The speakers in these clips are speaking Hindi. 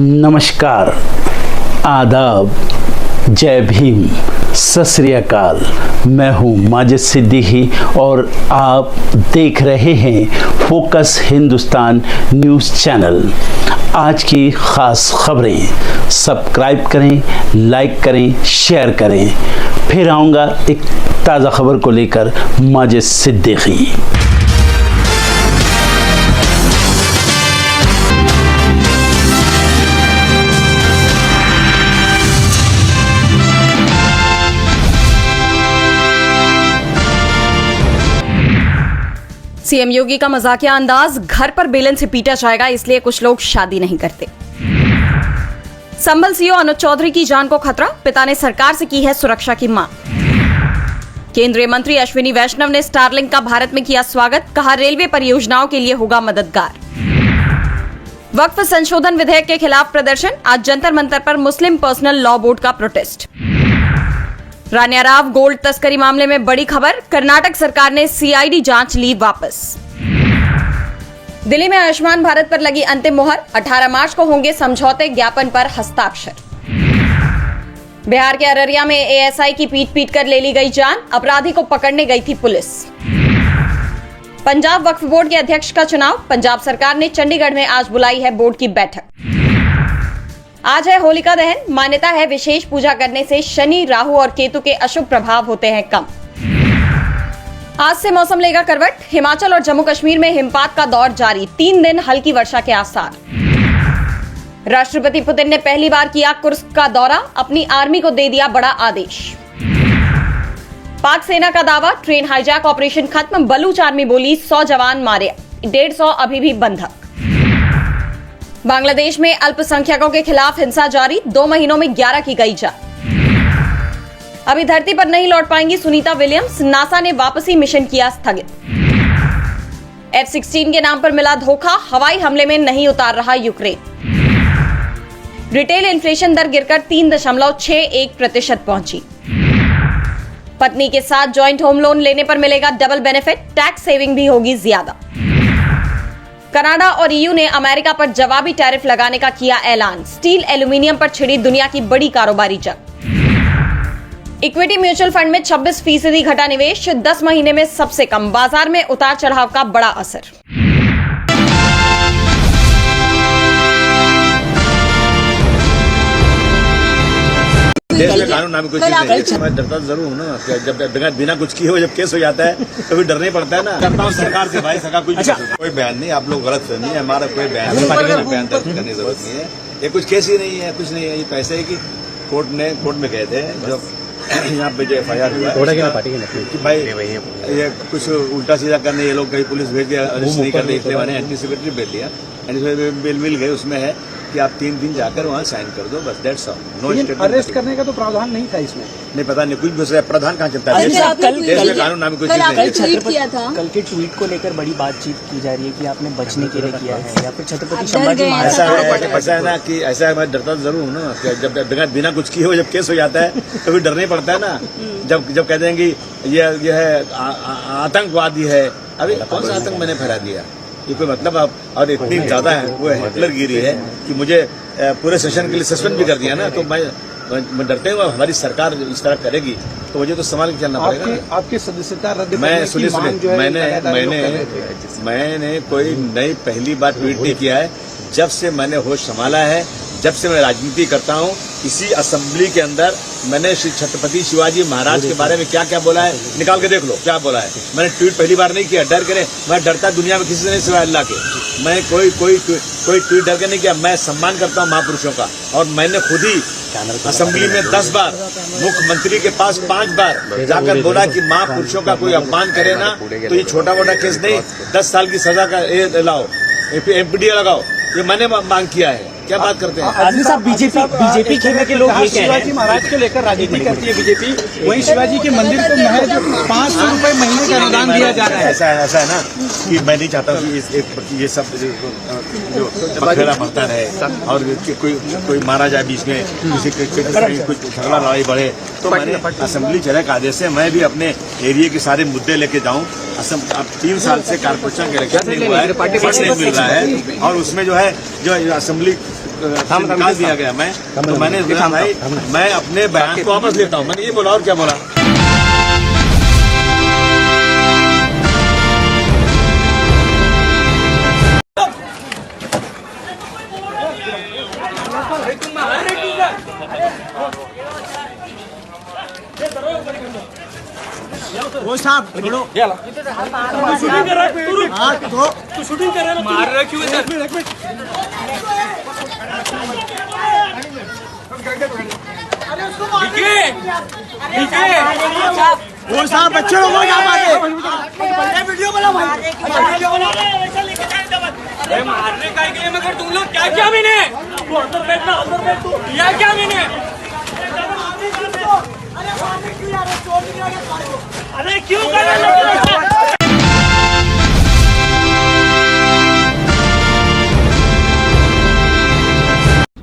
नमस्कार, आदाब, जय भीम, सत श्री अकाल। मैं हूँ माजिद सिद्दीकी और आप देख रहे हैं फोकस हिंदुस्तान न्यूज़ चैनल। आज की ख़ास खबरें सब्सक्राइब करें, लाइक करें, शेयर करें। फिर आऊँगा एक ताज़ा खबर को लेकर माजिद सिद्दीकी। सीएम योगी का मजाकिया अंदाज, घर पर बेलन से पीटा जाएगा इसलिए कुछ लोग शादी नहीं करते। संभल सीओ अनुज चौधरी की जान को खतरा, पिता ने सरकार से की है सुरक्षा की मांग। केंद्रीय मंत्री अश्विनी वैष्णव ने स्टारलिंक का भारत में किया स्वागत, कहा रेलवे परियोजनाओं के लिए होगा मददगार। वक्फ संशोधन विधेयक के खिलाफ प्रदर्शन, आज जंतर मंतर पर मुस्लिम पर्सनल लॉ बोर्ड का प्रोटेस्ट। रानिया राव गोल्ड तस्करी मामले में बड़ी खबर, कर्नाटक सरकार ने सीआईडी जांच ली वापस। दिल्ली में आयुष्मान भारत पर लगी अंतिम मुहर, 18 मार्च को होंगे समझौते ज्ञापन पर हस्ताक्षर। बिहार के अररिया में एएसआई की पीट कर ले ली गई जान, अपराधी को पकड़ने गई थी पुलिस। पंजाब वक्फ बोर्ड के अध्यक्ष का चुनाव, पंजाब सरकार ने चंडीगढ़ में आज बुलाई है बोर्ड की बैठक। आज है होलिका दहन, मान्यता है विशेष पूजा करने से शनि, राहु और केतु के अशुभ प्रभाव होते हैं कम। आज से मौसम लेगा करवट, हिमाचल और जम्मू कश्मीर में हिमपात का दौर जारी, 3 दिन हल्की वर्षा के आसार। राष्ट्रपति पुतिन ने पहली बार किया कुर्स्क का दौरा, अपनी आर्मी को दे दिया बड़ा आदेश। पाक सेना का दावा, ट्रेन हाईजैक ऑपरेशन खत्म, बलूच आर्मी बोली 100 जवान मारे, 150 अभी भी बंधक। बांग्लादेश में अल्पसंख्यकों के खिलाफ हिंसा जारी, 2 महीनों में 11 की गई जान। अभी धरती पर नहीं लौट पाएंगी सुनीता विलियम्स, नासा ने वापसी मिशन किया स्थगित। F-16 के नाम पर मिला धोखा, हवाई हमले में नहीं उतार रहा यूक्रेन। रिटेल इन्फ्लेशन दर गिरकर 3.61% पहुंची। पत्नी के साथ जॉइंट होम लोन लेने पर मिलेगा डबल बेनिफिट, टैक्स सेविंग भी होगी ज्यादा। कनाडा और ईयू ने अमेरिका पर जवाबी टैरिफ लगाने का किया ऐलान, स्टील एल्यूमिनियम पर छिड़ी दुनिया की बड़ी कारोबारी जंग। इक्विटी म्यूचुअल फंड में 26% घटा निवेश, 10 महीने में सबसे कम, बाजार में उतार चढ़ाव का बड़ा असर। देश में कानून नाम कुछ नहीं। मैं डरता जरूर हूँ ना, जब बिना कुछ किए हुए जब केस हो जाता है तो फिर डरना ही पड़ता है ना। डरता हूँ सरकार से, भाई सरकार कुछ कोई बयान नहीं, आप लोग गलत फहमी है, हमारा कोई बयान बयान दर्ज करने की जरूरत नहीं है। ये कुछ केस ही नहीं है, कुछ नहीं है। ये पैसे है कि कोर्ट में गए थे जब यहाँ पे जो FIR हुआ कि भाई ये कुछ उल्टा सीधा करने ये लोग कहीं पुलिस भेज दिया, अरेस्ट नहीं करते, इसलिए मैंने एंटीसिपेटरी बिल लिया। एंटीसिपेटरी बिल मिल गए, उसमें है कि आप 3 दिन जाकर वहाँ साइन कर दो, बस that's all. No statement. Arrest करने का तो प्रावधान नहीं था इसमें, नहीं पता नहीं कुछ भी प्रावधान कहाँ चलता है देश में, कानून नाम कुछ नहीं। कल के ट्वीट को लेकर बड़ी बातचीत की जा रही है कि आपने बचने के लिए किया है या फिर छत्रपति संभाजी महाराज। ऐसा है ना कि ऐसा मैं डरता जरूर हूँ ना, जब बिना कुछ किए हुए जब केस हो जाता है तो फिर डरना ही पड़ता है ना। जब कहते हैं कि ये है आतंकवादी है, अभी कौन सा आतंक मैंने फैला दिया, ये कोई मतलब आप, और इतनी ज्यादा है वो हिटलरगिरी है कि मुझे पूरे सेशन के लिए सस्पेंड भी कर दिया ना। तो मैं डरते हुए हमारी सरकार इस तरह करेगी तो मुझे तो संभाल के चलना पड़ेगा। आपकी सदस्यता रद्द मैं सुनिए मैंने कोई नई पहली बार ट्वीट नहीं किया है। जब से मैंने होश संभाला है, जब से मैं राजनीति करता हूँ, इसी असेंबली के अंदर मैंने श्री छत्रपति शिवाजी महाराज के बारे में क्या क्या बोला है, निकाल के देख लो क्या बोला है। मैंने ट्वीट पहली बार नहीं किया, डर करे। मैं डरता दुनिया में किसी से नहीं सिवाय अल्लाह के। मैं कोई ट्वीट डर के नहीं किया। मैं सम्मान करता हूँ महापुरुषों का, और मैंने खुद ही असेंबली में 10 बार, मुख्यमंत्री के पास 5 बार जाकर बोला कि महापुरुषों का कोई अपमान करे ना तो ये छोटा मोटा केस नहीं, 10 साल की सजा का लाओ, MPDA लगाओ। ये मैंने मांग किया है। क्या बात करते हैं आदमी साहब? बीजेपी खेमे के लोग ये कह रहे हैं शिवाजी महाराज को लेकर राजनीति करती है बीजेपी, वहीं शिवाजी के मंदिर को महज 500 रुपए महीने का अनुदान दिया जा रहा है। ऐसा है ना कि मैं नहीं चाहता कि ये सब जो बखेड़ा बनता रहे और कोई मारा जाए बीच में, किसी कुछ झगड़ा लड़ाई बढ़े। तो मैंने असेंबली चले के आदेश से मैं भी अपने एरिया के सारे मुद्दे लेके जाऊं। अब 3 साल से कारपोरेशन के इलेक्शन नहीं हुआ है, फंड नहीं मिल रहा है, और उसमें जो है जो असेंबली निकाल दिया गया मैं, तो मैंने बोला भाई मैं अपने बयान को वापस लेता हूँ। मैंने ये बोला और क्या बोला। वो साहब छोड़ो। शूटिंग कर रहा है तू शूटिंग कर रहा है, मार रहा क्यों है? वो साहब बच्चे लोग वीडियो बना भाई, मारने का के लिए मगर तुम लोग क्या किया मैंने? तू अंदर बैठना, अंदर बैठ तू। किया क्या मैंने? अरे क्यों कर रहे हो?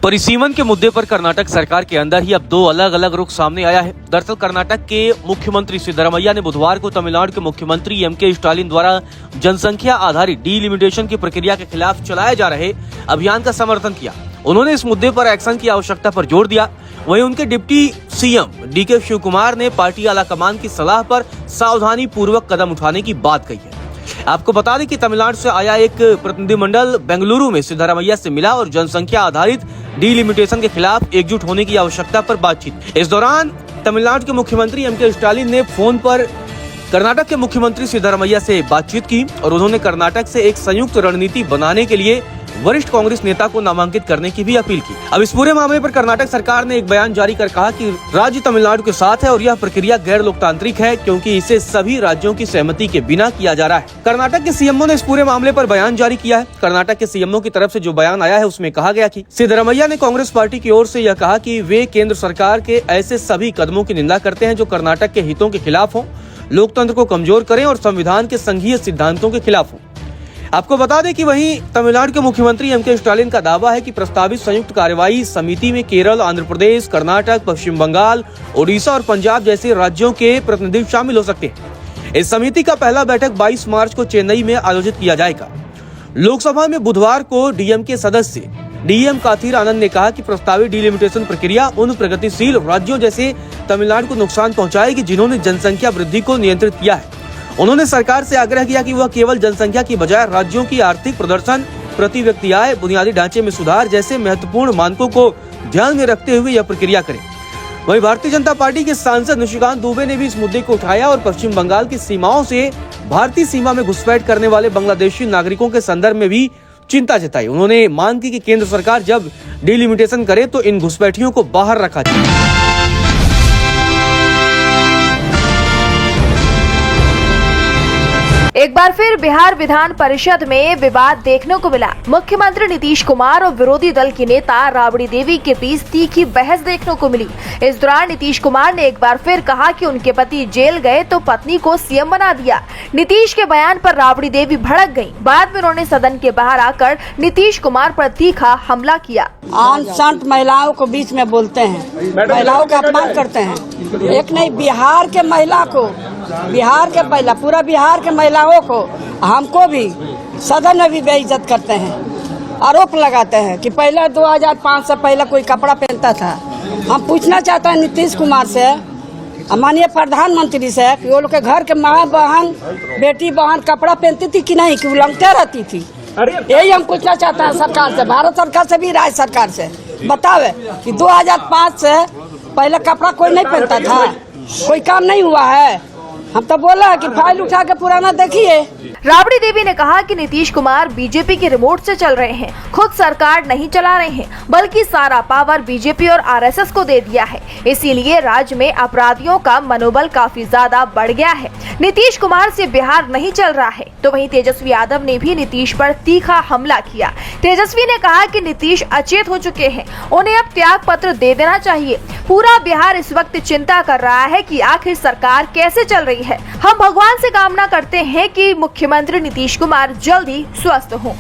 परिसीमन के मुद्दे पर कर्नाटक सरकार के अंदर ही अब दो अलग अलग रुख सामने आया है। दरअसल कर्नाटक के मुख्यमंत्री सिद्धरामैया ने बुधवार को तमिलनाडु के मुख्यमंत्री एम.के. स्टालिन द्वारा जनसंख्या आधारित डीलिमिटेशन की प्रक्रिया के खिलाफ चलाए जा रहे अभियान का समर्थन किया। उन्होंने इस मुद्दे पर एक्शन की आवश्यकता पर जोर दिया। वहीं उनके डिप्टी सीएम डी.के. शिव कुमार ने पार्टी आलाकमान की सलाह पर सावधानी पूर्वक कदम उठाने की बात कही है। आपको बता दें कि तमिलनाडु से आया एक प्रतिनिधिमंडल बेंगलुरु में सिद्धरामैया से मिला और जनसंख्या आधारित डीलिमिटेशन के खिलाफ एकजुट होने की आवश्यकता पर बातचीत। इस दौरान तमिलनाडु के मुख्यमंत्री एम.के. स्टालिन ने फोन पर कर्नाटक के मुख्यमंत्री सिद्धरामैया से बातचीत की और उन्होंने कर्नाटक से एक संयुक्त रणनीति बनाने के लिए वरिष्ठ कांग्रेस नेता को नामांकित करने की भी अपील की। अब इस पूरे मामले पर कर्नाटक सरकार ने एक बयान जारी कर कहा कि राज्य तमिलनाडु के साथ है और यह प्रक्रिया गैर लोकतांत्रिक है क्योंकि इसे सभी राज्यों की सहमति के बिना किया जा रहा है। कर्नाटक के सीएमओ ने इस पूरे मामले पर बयान जारी किया है। कर्नाटक के सीएमओ की तरफ से जो बयान आया है उसमें कहा गया कि सिद्धरामैया ने कांग्रेस पार्टी की ओर से यह कहा कि वे केंद्र सरकार के ऐसे सभी कदमों की निंदा करते हैं जो कर्नाटक के हितों के खिलाफ हो, लोकतंत्र को कमजोर करें और संविधान के संघीय सिद्धांतों के खिलाफ हो। आपको बता दें कि वहीं तमिलनाडु के मुख्यमंत्री एम.के. स्टालिन का दावा है कि प्रस्तावित संयुक्त कार्यवाही समिति में केरल, आंध्र प्रदेश, कर्नाटक, पश्चिम बंगाल, ओडिशा और पंजाब जैसे राज्यों के प्रतिनिधि शामिल हो सकते हैं। इस समिति का पहला बैठक 22 मार्च को चेन्नई में आयोजित किया जाएगा। लोकसभा में बुधवार को डीएमके सदस्य डीएम काथीर आनंद ने कहा कि प्रस्तावित डीलिमिटेशन प्रक्रिया उन प्रगतिशील राज्यों जैसे तमिलनाडु को नुकसान पहुंचाएगी जिन्होंने जनसंख्या वृद्धि को नियंत्रित किया है। उन्होंने सरकार से आग्रह किया कि वह केवल जनसंख्या की बजाय राज्यों की आर्थिक प्रदर्शन, प्रति व्यक्ति आय, बुनियादी ढांचे में सुधार जैसे महत्वपूर्ण मानकों को ध्यान में रखते हुए यह प्रक्रिया करें। वहीं भारतीय जनता पार्टी के सांसद निशिकांत दुबे ने भी इस मुद्दे को उठाया और पश्चिम बंगाल की सीमाओं से भारतीय सीमा में घुसपैठ करने वाले बांग्लादेशी नागरिकों के संदर्भ में भी चिंता जताई। उन्होंने मांग की कि केंद्र सरकार जब डीलिमिटेशन करे तो इन घुसपैठियों को बाहर रखा जाए। एक बार फिर बिहार विधान परिषद में विवाद देखने को मिला। मुख्यमंत्री नीतीश कुमार और विरोधी दल की नेता राबड़ी देवी के बीच तीखी बहस देखने को मिली। इस दौरान नीतीश कुमार ने एक बार फिर कहा कि उनके पति जेल गए तो पत्नी को सीएम बना दिया। नीतीश के बयान पर राबड़ी देवी भड़क गयी। बाद में उन्होंने सदन के बाहर आकर नीतीश कुमार पर तीखा हमला किया। आन संत महिलाओं को बीच में बोलते हैं, महिलाओं का अपमान करते हैं। एक नहीं, बिहार के महिला को, बिहार के पहला पूरा बिहार के महिलाओं को, हमको भी सदन में भी बेइज्जत करते हैं, आरोप लगाते हैं कि पहले 2005 से पहले कोई कपड़ा पहनता था। हम पूछना चाहते हैं नीतीश कुमार से, माननीय प्रधानमंत्री से कि वो लोग के घर के माँ बहन, बेटी बहन कपड़ा पहनती थी कि नहीं, कि उलंघते रहती थी। यही हम पूछना चाहते हैं सरकार से, भारत सरकार से भी, राज्य सरकार से। बतावे कि 2005 से पहले कपड़ा कोई नहीं पहनता था, कोई काम नहीं हुआ है। हम तो बोला कि फाइल उठा के पुराना देखिए। राबड़ी देवी ने कहा कि नीतीश कुमार बीजेपी के रिमोट से चल रहे हैं, खुद सरकार नहीं चला रहे हैं, बल्कि सारा पावर बीजेपी और आरएसएस को दे दिया है। इसीलिए राज्य में अपराधियों का मनोबल काफी ज्यादा बढ़ गया है। नीतीश कुमार से बिहार नहीं चल रहा है। तो वहीं तेजस्वी यादव ने भी नीतीश पर तीखा हमला किया। तेजस्वी ने कहा कि नीतीश अचेत हो चुके हैं, उन्हें अब त्याग पत्र दे देना चाहिए। पूरा बिहार इस वक्त चिंता कर रहा है कि आखिर सरकार कैसे चल रही है। हम भगवान से कामना करते हैं कि मुख्यमंत्री नीतीश कुमार जल्दी स्वस्थ हों।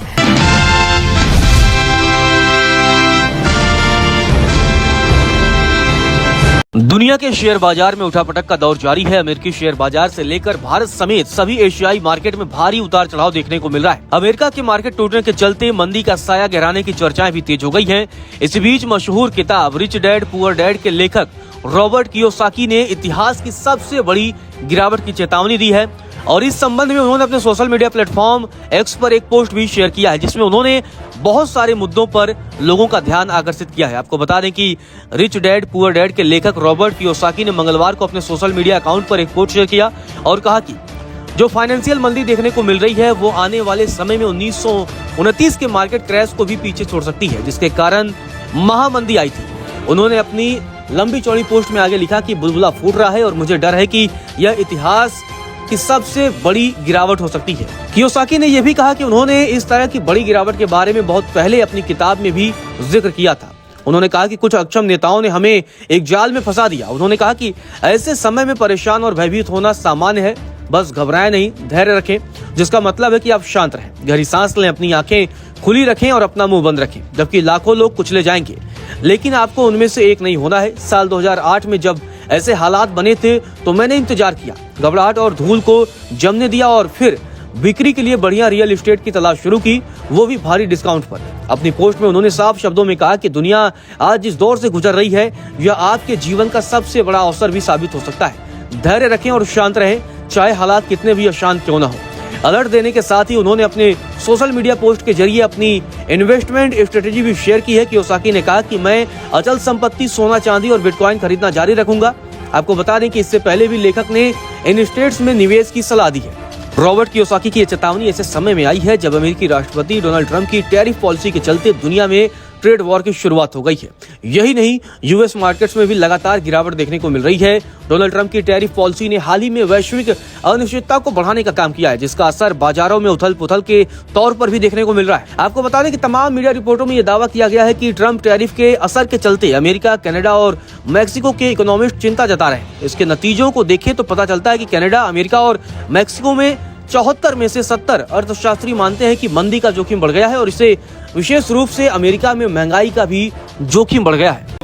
दुनिया के शेयर बाजार में उठापटक का दौर जारी है। अमेरिकी शेयर बाजार से लेकर भारत समेत सभी एशियाई मार्केट में भारी उतार चढ़ाव देखने को मिल रहा है। अमेरिका के मार्केट टूटने के चलते मंदी का साया गहराने की चर्चाएं भी तेज हो गई हैं। इसी बीच मशहूर किताब रिच डैड पुअर डैड के लेखक रॉबर्ट कियोसाकी ने इतिहास की सबसे बड़ी गिरावट की चेतावनी दी है और इस संबंध में उन्होंने अपने सोशल मीडिया प्लेटफॉर्म एक्स पर एक पोस्ट भी शेयर किया है, जिसमें उन्होंने बहुत सारे मुद्दों पर लोगों का ध्यान आकर्षित किया है। आपको बता दें कि रिच डैड पुअर डैड के लेखक रॉबर्ट कियोसाकी ने मंगलवार को अपने सोशल मीडिया अकाउंट पर एक पोस्ट शेयर किया और कहा कि जो फाइनेंशियल मंदी देखने को मिल रही है वो आने वाले समय में 1929 के मार्केट क्रैश को भी पीछे छोड़ सकती है, जिसके कारण महामंदी आई थी। उन्होंने अपनी लंबी चौड़ी पोस्ट में आगे लिखा कि बुलबुला फूट रहा है और मुझे डर है कि यह इतिहास की सबसे बड़ी गिरावट हो सकती है। कियोसाकी ने यह भी कहा कि उन्होंने इस तरह की बड़ी गिरावट के बारे में बहुत पहले अपनी किताब में भी जिक्र किया था। उन्होंने कहा कि कुछ अक्षम नेताओं ने हमें एक जाल में फंसा दिया। उन्होंने कहा कि ऐसे समय में परेशान और भयभीत होना सामान्य है, बस घबराएं नहीं, धैर्य रखें, जिसका मतलब है कि आप शांत रहें, गहरी सांस लें, अपनी आंखें खुली रखें और अपना मुंह बंद रखें, जबकि लाखों लोग कुचले जाएंगे, लेकिन आपको उनमें से एक नहीं होना है। साल 2008 में जब ऐसे हालात बने थे तो मैंने इंतजार किया, घबराहट और धूल को जमने दिया और फिर बिक्री के लिए बढ़िया रियल एस्टेट की तलाश शुरू की, वो भी भारी डिस्काउंट पर। अपनी पोस्ट में उन्होंने साफ शब्दों में कहा कि दुनिया आज जिस दौर से गुजर रही है यह आपके जीवन का सबसे बड़ा अवसर भी साबित हो सकता है। धैर्य रखें और शांत रहें, चाहे हालात कितने भी अशांत क्यों न हो। अलर्ट देने के साथ ही उन्होंने अपने सोशल मीडिया पोस्ट के जरिए अपनी इन्वेस्टमेंट स्ट्रेटेजी भी शेयर की है। कियोसाकी ने कहा कि मैं अचल संपत्ति, सोना चांदी और बिटकॉइन खरीदना जारी रखूंगा। आपको बता दें कि इससे पहले भी लेखक ने इन स्टेट्स में निवेश की सलाह दी है। रॉबर्ट कियोसाकी की यह चेतावनी ऐसे समय में आई है जब अमेरिकी राष्ट्रपति डोनाल्ड ट्रंप की टैरिफ पॉलिसी के चलते दुनिया में ट्रेड वॉर की शुरुआत हो गई है। यही नहीं, यूएस मार्केट्स में भी लगातार गिरावट देखने को मिल रही है। डोनाल्ड ट्रंप की टैरिफ पॉलिसी ने हाल ही में वैश्विक अनिश्चितता को बढ़ाने का काम किया है, जिसका असर बाजारों में उथल पुथल के तौर पर भी देखने को मिल रहा है। आपको बता दें कि तमाम मीडिया रिपोर्टों में यह दावा किया गया है कि ट्रंप टैरिफ के असर के चलते अमेरिका, कनाडा और मैक्सिको के इकोनॉमिस्ट चिंता जता रहे हैं। इसके नतीजों को देखें तो पता चलता है कि कनाडा, अमेरिका और मैक्सिको में 74 में से 70 अर्थशास्त्री मानते हैं कि मंदी का जोखिम बढ़ गया है और इससे विशेष रूप से अमेरिका में महंगाई का भी जोखिम बढ़ गया है।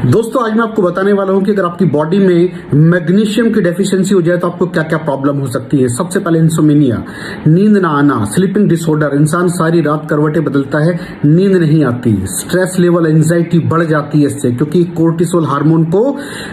दोस्तों आज मैं आपको बताने वाला हूं कि अगर आपकी बॉडी में मैग्नीशियम की डेफिशिएंसी हो जाए तो आपको क्या क्या प्रॉब्लम हो सकती है। सबसे पहले इंसोमेनिया, नींद ना आना, स्लीपिंग डिसऑर्डर, इंसान सारी रात करवटें बदलता है, नींद नहीं आती, स्ट्रेस लेवल, एंजाइटी बढ़ जाती है इससे, क्योंकि कोर्टिसोल हार्मोन को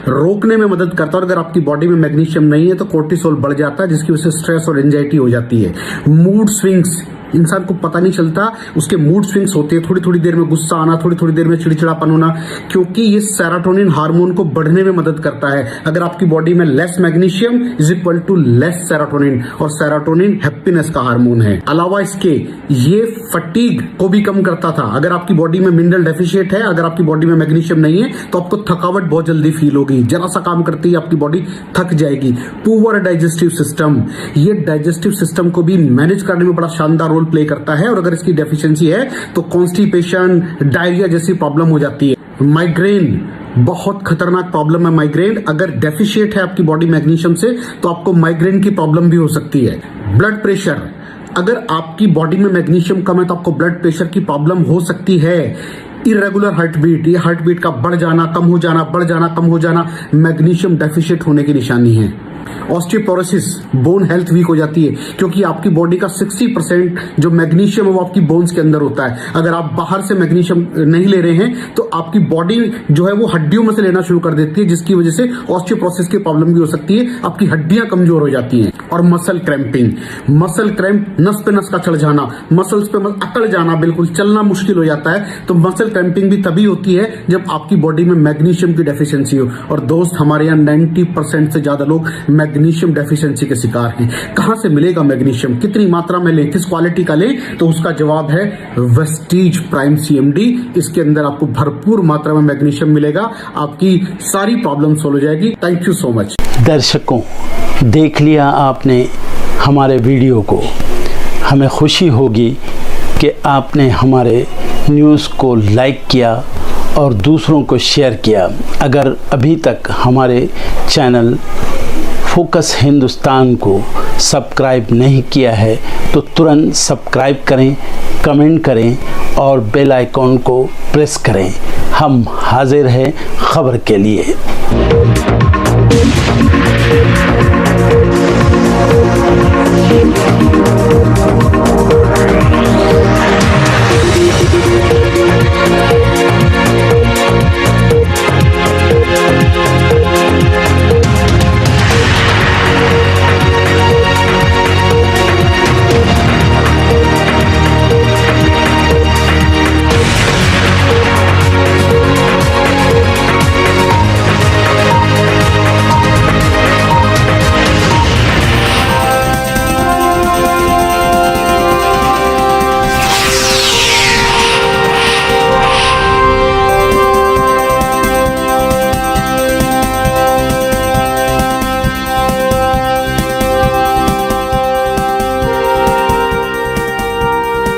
रोकने में मदद करता है। और अगर आपकी बॉडी में मैग्नीशियम नहीं है तो कोर्टिसोल बढ़ जाता है, जिसकी वजह से स्ट्रेस और एंजाइटी हो जाती है। मूड स्विंग्स, इंसान को पता नहीं चलता उसके मूड स्विंग्स होते हैं, थोड़ी थोड़ी देर में गुस्सा आना, थोड़ी थोड़ी देर में चिड़चिड़ापन होना, क्योंकि ये सेरोटोनिन हार्मोन को बढ़ने में मदद करता है। अगर आपकी बॉडी में less magnesium is equal to less serotonin, और सेरोटोनिन हैप्पीनेस का हार्मोन है। अलावा इसके ये फटीग को भी कम करता था। अगर आपकी बॉडी में मिनरल डेफिशिएट है, अगर आपकी बॉडी में मैग्नीशियम नहीं है तो आपको थकावट बहुत जल्दी फील होगी, जरा सा काम करते ही आपकी बॉडी थक जाएगी। पुअर डाइजेस्टिव सिस्टम, ये डाइजेस्टिव सिस्टम को भी मैनेज करने में बड़ा शानदार रोल प्ले करता है, और अगर इसकी डेफिशिएंसी है तो कॉन्स्टिपेशन, डायरिया जैसी प्रॉब्लम हो जाती है। माइग्रेन, बहुत खतरनाक प्रॉब्लम है माइग्रेन। अगर डेफिशिएट है आपकी बॉडी मैग्नीशियम से तो आपको माइग्रेन की प्रॉब्लम भी हो सकती है। ब्लड प्रेशर, अगर आपकी बॉडी में मैग्नीशियम कम है तो आपको ब्लड प्रेशर की प्रॉब्लम हो सकती है। इरेगुलर हार्ट बीट, ये हार्ट बीट का बढ़ जाना, कम हो जाना, बढ़ जाना, कम हो जाना, मैग्नीशियम डेफिशिएट होने की निशानी है। ऑस्टियोपोरोसिस, बोन हेल्थ वीक हो जाती है, क्योंकि आपकी बॉडी का 60% जो मैग्नीशियम है वो आपकी बोन्स के अंदर होता है। अगर आप बाहर से मैग्नीशियम नहीं ले रहे हैं तो आपकी बॉडी जो है वो हड्डियों में से लेना शुरू कर देती है, जिसकी वजह से ऑस्टियोपोरोसिस की प्रॉब्लम भी हो सकती है, आपकी हड्डियां कमजोर हो जाती हैं। और मसल क्रैम्पिंग, मसल क्रैम्प, नस पे नस का चढ़ जाना, मसल्स पे अकड़ जाना, बिल्कुल चलना मुश्किल हो जाता है। तो मसल क्रैम्पिंग भी तभी होती है जब आपकी बॉडी में मैग्नीशियम की डेफिशिएंसी हो। और दोस्त, हमारे यहाँ 90% से ज्यादा लोग मैग्नीशियम डेफिशिएंसी के शिकार हैं। कहां से मिलेगा मैग्नीशियम, कितनी मात्रा में लें, किस क्वालिटी का लें? तो उसका जवाब है वेस्टीज प्राइम CMD। इसके अंदर आपको भरपूर मात्रा में मैग्नीशियम मिलेगा, आपकी सारी प्रॉब्लम सॉल्व हो जाएगी। Thank you so much. दर्शकों, देख लिया आपने हमारे वीडियो को। हमें खुशी होगी कि आपने हमारे न्यूज़ को लाइक किया और दूसरों को शेयर किया। अगर अभी तक हमारे चैनल फोकस हिंदुस्तान को सब्सक्राइब नहीं किया है तो तुरंत सब्सक्राइब करें, कमेंट करें और बेल आइकॉन को प्रेस करें। हम हाजिर हैं खबर के लिए।